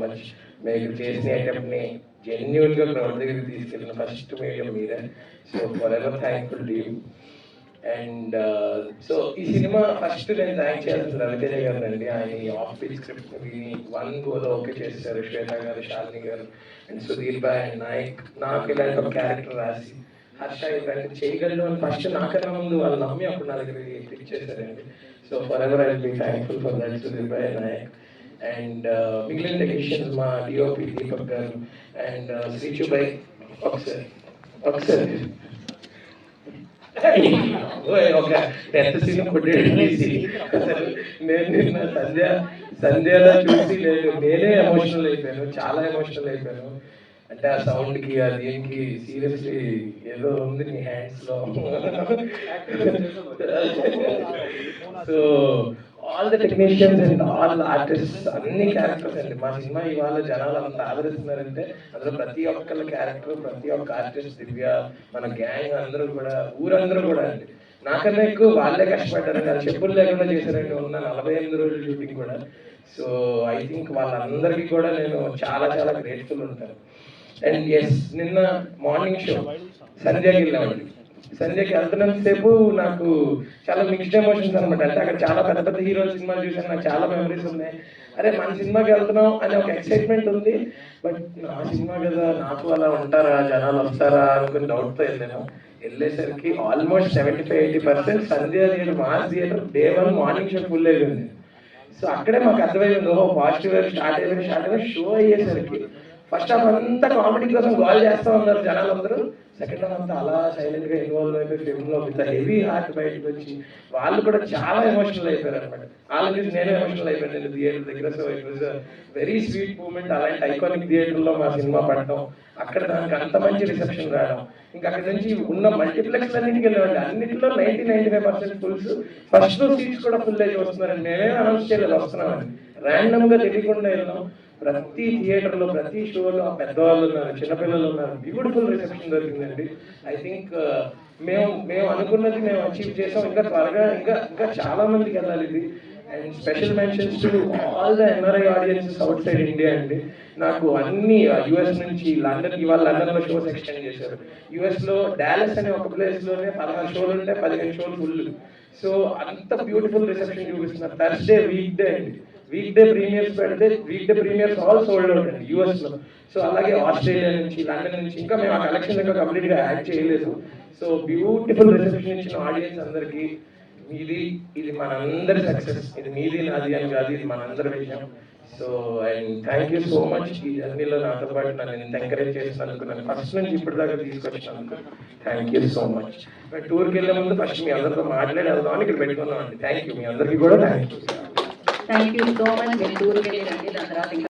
Much. మీరు చేసిన ఐటమ్ని జెన్యున్గా క్రౌడ్ దగ్గరికి తీసుకెళ్ళిన ఫస్ట్ మీడియం మీరే. So forever thankful to you. And so ఈ సినిమా ఫస్ట్ నేను థ్యాంక్ చేయాల్సింది రవితేజ గారు అండి. ఆయన ఈ ఆఫ్ పీస్ స్క్రిప్ట్ విని వన్ గోలో ఓకే చేశారు. శ్వేత గారు, శాలిని గారు అండ్ సుధీర్ భాయ్ అండ్ నాయక్ నాకు ఇలాంటి ఒక క్యారెక్టర్ రాసి హర్ష ఇలాంటి చేయగలడు అని ఫస్ట్ నాకన్నా ముందు వాళ్ళు నమ్మి అప్పుడు నా దగ్గర పిక్ చేశారండి. So forever I will be thankful for that Sudheer bhai Nayak. And మిగిలిన టెక్నీషియన్స్ మా డిఓపి దీపక్ గారు అండ్ శ్రీచు భాయ్ ఒకసారి ఒక టెన్త్ సీన్ కొట్టేసి నేను నిన్న సంధ్యలా చూసి నేనే ఎమోషనల్ అయిపోయాను, చాలా ఎమోషనల్ అయిపోయాను. అంటే ఆ సౌండ్ కి ఆ దీనికి సీరియస్లీ ఏదో ఉంది నీ హ్యాండ్స్ లో. So all the technicians and all artist అన్ని క్యారెక్టర్స్ అండి. మా సినిమా ఇవాళ జనాలు అంత ఆదరిస్తున్నారంటే అందులో ప్రతి ఒక్కళ్ళ క్యారెక్టర్, ప్రతి ఒక్క ఆర్టిస్ట్, దివ్య, మన గ్యాంగ్ అందరూ కూడా, ఊరందరూ కూడా అండి. నాకన్నా ఎక్కువ వాళ్ళే కష్టపడ్డారండి. అది చెప్పులు లేకుండా చేశారండి ఉన్న 48 రోజులు షూటింగ్ కూడా. సో ఐ థింక్ వాళ్ళందరికీ కూడా నేను చాలా చాలా గ్రేట్ఫుల్ ఉంటాను. అండ్ ఎస్, నిన్న మార్నింగ్ షో సంధ్యకి వెళ్ళామండి. సంధ్యకి వెళ్తున్నంత సేపు నాకు చాలా మిక్స్డ్ ఎమోషన్స్ అనమాట. అంటే అక్కడ చాలా పెద్ద పెద్ద హీరోల సినిమాలు చూసాను, నాకు చాలా మెమరీస్ ఉన్నాయి. అరే మన సినిమాకి వెళ్తున్నాం అనే ఒక ఎక్సైట్మెంట్ ఉంది. బట్ నా సినిమా కదా, నాకు అలా ఉంటారా, జనాలు వస్తారా అనుకుని డౌట్తో వెళ్ళాను. వెళ్ళేసరికి almost 75-80% Sandhya theatre, mass theatre day 1 morning show full అయిపోయింది. సో అక్కడే మాకు అర్థమైంది, ఓహో పాజిటివ్ స్టార్ట్ అయిపోయింది. షో అయ్యేసరికి ఫస్ట్ హాఫ్ అంతా కామెడీ కోసం గోల్ చేస్తూ ఉన్నారు జనాలందరూ. సెకండ్ హాఫ్ అంతా అలా సైలెంట్ గా ఇన్వాల్వ్ అయిపోయి ఫిల్మ్లో విత్ హెవీ హార్ట్ బయటకు వచ్చి వాళ్ళు కూడా చాలా ఎమోషనల్ అయిపోయారు అనమాట. వాళ్ళ చూసి నేను ఎమోషనల్ అయిపోయాను థియేటర్ దగ్గర. So it was very sweet moment. అలాంటి ఐకానిక్ థియేటర్లో మా సినిమా పడటం, అక్కడ దానికి అంత మంచి రిసెప్షన్ రావడం, ఇంకా అక్కడ నుంచి ఉన్న మల్టీప్లెక్స్ అన్నింటికి వెళ్ళామండి. అన్నింటిలో 90-95% ఫుల్స్, ఫస్ట్ సీట్స్ కూడా ఫుల్ అయ్యి వస్తున్నారండి. మేమే అనౌన్స్ చేయలేదు వస్తున్నామని, ర్యాండమ్ గా తెలియకుండా వెళ్ళాం. ప్రతి థియేటర్లో, ప్రతి షోలో పెద్దవాళ్ళు ఉన్నారు, చిన్నపిల్లలు ఉన్నారు. బ్యూటిఫుల్ రిసెప్షన్ దొరికిందండి. ఐ థింక్ మేము అనుకున్నది మేము అచీవ్ చేసాం. ఇంకా త్వరగా ఇంకా చాలా మందికి వెళ్ళాలి ఇది. And special mentions to all the NRI audiences out side India అండి. నాకు అన్ని యుఎస్ నుంచి లండన్, ఇవాళ లండన్లో షోస్ ఎక్స్టెండ్ చేశారు. యుఎస్లో డాలస్ అనే ఒక ప్లేస్లోనే 14 షోలు ఉంటే 15 షోలు ఫుల్. సో అంత బ్యూటిఫుల్ రిసెప్షన్ చూపిస్తున్నారు. థర్స్డే వీక్ డే అండి, వీక్ డే ప్రీమియర్స్ పెడితే week day premieres all sold out అండి యూఎస్ లో. సో అలాగే ఆస్ట్రేలియా నుంచి, లండన్ నుంచి, ఇంకా మేము ఆ కలెక్షన్ ఇంకా కంప్లీట్ గా యాడ్ చేయలేదు. సో బ్యూటిఫుల్ రిసెప్షన్ ఇచ్చిన ఆడియన్స్ అందరికి ఇది మనందరి సక్సెస్. ఇది మీది నాది అని కాదు, ఇది మనందరి విషయం. So and thank you so much ఈ జర్నీలో నాతో పాటు నన్ను ఇంత ఎంకరేజ్ చేసినందుకు, నన్ను ఫస్ట్ నుంచి ఇప్పటిదాకా తీసుకొచ్చినందుకు థ్యాంక్ యూ సో మచ్. టూర్కి వెళ్ళే ముందు ఫస్ట్ మీ అందరితో మాట్లాడి వెళ్దామని ఇక్కడ పెట్టుకున్నాం అండి. థ్యాంక్ యూ, మీ అందరికీ కూడా thank you. Thank you so much. మీరు టూర్కి వెళ్ళి రండి, దాని తర్వాత